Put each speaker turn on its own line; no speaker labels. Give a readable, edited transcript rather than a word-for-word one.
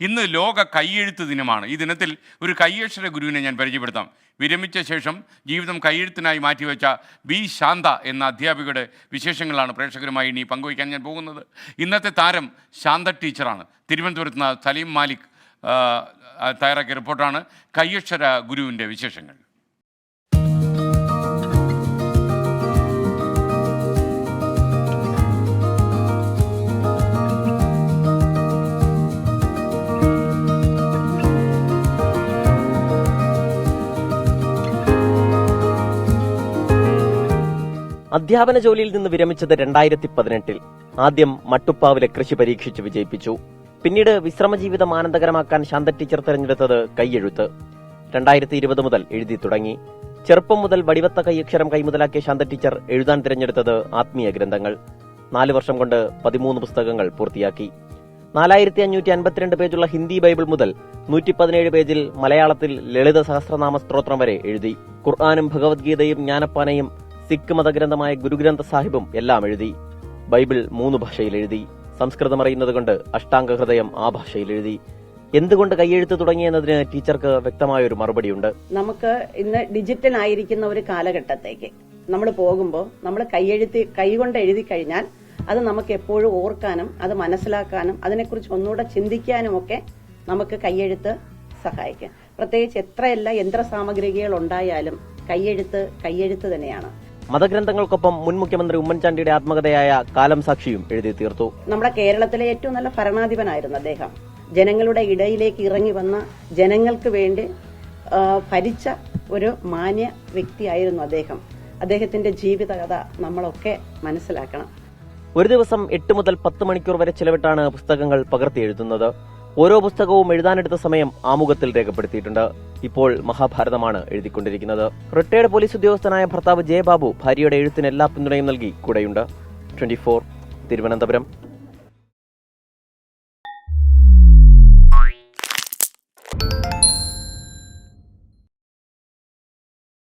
ഇന്ന് ലോക കൈയെഴുത്ത് ദിനമാണ്. ഈ ദിനത്തിൽ ഒരു കൈയക്ഷര ഗുരുവിനെ ഞാൻ പരിചയപ്പെടുത്താം. വിരമിച്ച ശേഷം ജീവിതം കൈയെഴുത്തിനായി മാറ്റിവെച്ച ബി ശാന്ത എന്ന അധ്യാപികയുടെ വിശേഷങ്ങളാണ് പ്രേക്ഷകരുമായി ഇനി പങ്കുവയ്ക്കാൻ ഞാൻ പോകുന്നത്. ഇന്നത്തെ താരം ശാന്ത ടീച്ചറാണ്. തിരുവനന്തപുരത്ത് നിന്ന് സലീം മാലിക് തയ്യാറാക്കിയ റിപ്പോർട്ടാണ് കൈയക്ഷര ഗുരുവിൻ്റെ വിശേഷങ്ങൾ.
അധ്യാപന ജോലിയിൽ നിന്ന് വിരമിച്ചത് 2018-ൽ. ആദ്യം മട്ടുപ്പാവിലെ കൃഷി പരീക്ഷിച്ച് വിജയിപ്പിച്ചു. പിന്നീട് വിശ്രമജീവിതം ആനന്ദകരമാക്കാൻ ശാന്ത ടീച്ചർ തെരഞ്ഞെടുത്തത് കൈയെഴുത്ത്. 2020 മുതൽ എഴുതി തുടങ്ങി. ചെറുപ്പം മുതൽ വടിവത്ത കൈയക്ഷരം കൈമുതലാക്കിയ ശാന്ത ടീച്ചർ എഴുതാൻ തിരഞ്ഞെടുത്തത് ആത്മീയ ഗ്രന്ഥങ്ങൾ. 4 വർഷം കൊണ്ട് 13 പുസ്തകങ്ങൾ പൂർത്തിയാക്കി. 4552 പേജുള്ള ഹിന്ദി ബൈബിൾ മുതൽ 117 പേജിൽ മലയാളത്തിൽ ലളിത സഹസ്രനാമ സ്തോത്രം വരെ എഴുതി. ഖുർആനും ഭഗവത്ഗീതയും ജ്ഞാനപ്പാനയും സിഖ് മതഗ്രന്ഥമായ ഗുരുഗ്രന്ഥ സാഹിബും എല്ലാം എഴുതി. ബൈബിൾ 3 ഭാഷയിൽ എഴുതി. സംസ്കൃതം അറിയുന്നതുകൊണ്ട് അഷ്ടാംഗ ഹൃദയം ആ ഭാഷയിൽ എഴുതി. എന്തുകൊണ്ട് കൈയെഴുത്ത് തുടങ്ങിയെന്നതിന് ടീച്ചർക്ക് വ്യക്തമായൊരു മറുപടിയുണ്ട്.
നമുക്ക് ഇന്ന് ഡിജിറ്റൽ ആയിരിക്കുന്ന ഒരു കാലഘട്ടത്തേക്ക് നമ്മൾ പോകുമ്പോൾ നമ്മൾ കൈകൊണ്ട് എഴുതി കഴിഞ്ഞാൽ അത് നമുക്ക് എപ്പോഴും ഓർക്കാനും അത് മനസ്സിലാക്കാനും അതിനെക്കുറിച്ച് ഒന്നുകൂടെ ചിന്തിക്കാനും ഒക്കെ നമുക്ക് കൈയെഴുത്ത് സഹായിക്കും. പ്രത്യേകിച്ച് എത്രയെല്ലാം യന്ത്ര സാമഗ്രികൾ ഉണ്ടായാലും കൈയെഴുത്ത് തന്നെയാണ്.
മതഗ്രന്ഥങ്ങൾക്കൊപ്പം മുൻ മുഖ്യമന്ത്രി ഉമ്മൻചാണ്ടിയുടെ ആത്മകഥയായ കാലം സാക്ഷിയും എഴുതി തീർത്തു.
നമ്മുടെ കേരളത്തിലെ ഏറ്റവും നല്ല ഭരണാധിപനായിരുന്നു അദ്ദേഹം. ജനങ്ങളുടെ ഇടയിലേക്ക് ഇറങ്ങി വന്ന ജനങ്ങൾക്ക് വേണ്ടി ഭരിച്ച ഒരു മാന്യ വ്യക്തിയായിരുന്നു അദ്ദേഹം. അദ്ദേഹത്തിന്റെ ജീവിതകഥ നമ്മളൊക്കെ മനസ്സിലാക്കണം.
ഒരു ദിവസം 8 മുതൽ 10 മണിക്കൂർ വരെ ചിലവിട്ടാണ് പുസ്തകങ്ങൾ പകർത്തി എഴുതുന്നത്. ഓരോ പുസ്തകവും എഴുതാനെടുത്ത സമയം ആമുഖത്തിൽ രേഖപ്പെടുത്തിയിട്ടുണ്ട്. ഇപ്പോൾ മഹാഭാരതമാണ് എഴുതിക്കൊണ്ടിരിക്കുന്നത്. റിട്ടയർഡ് പോലീസ് ഉദ്യോഗസ്ഥനായ ഭർത്താവ് ജയബാബു ഭാര്യയുടെ എഴുത്തിന് എല്ലാ പിന്തുണയും നൽകി കൂടെയുണ്ട്. 24 തിരുവനന്തപുരം.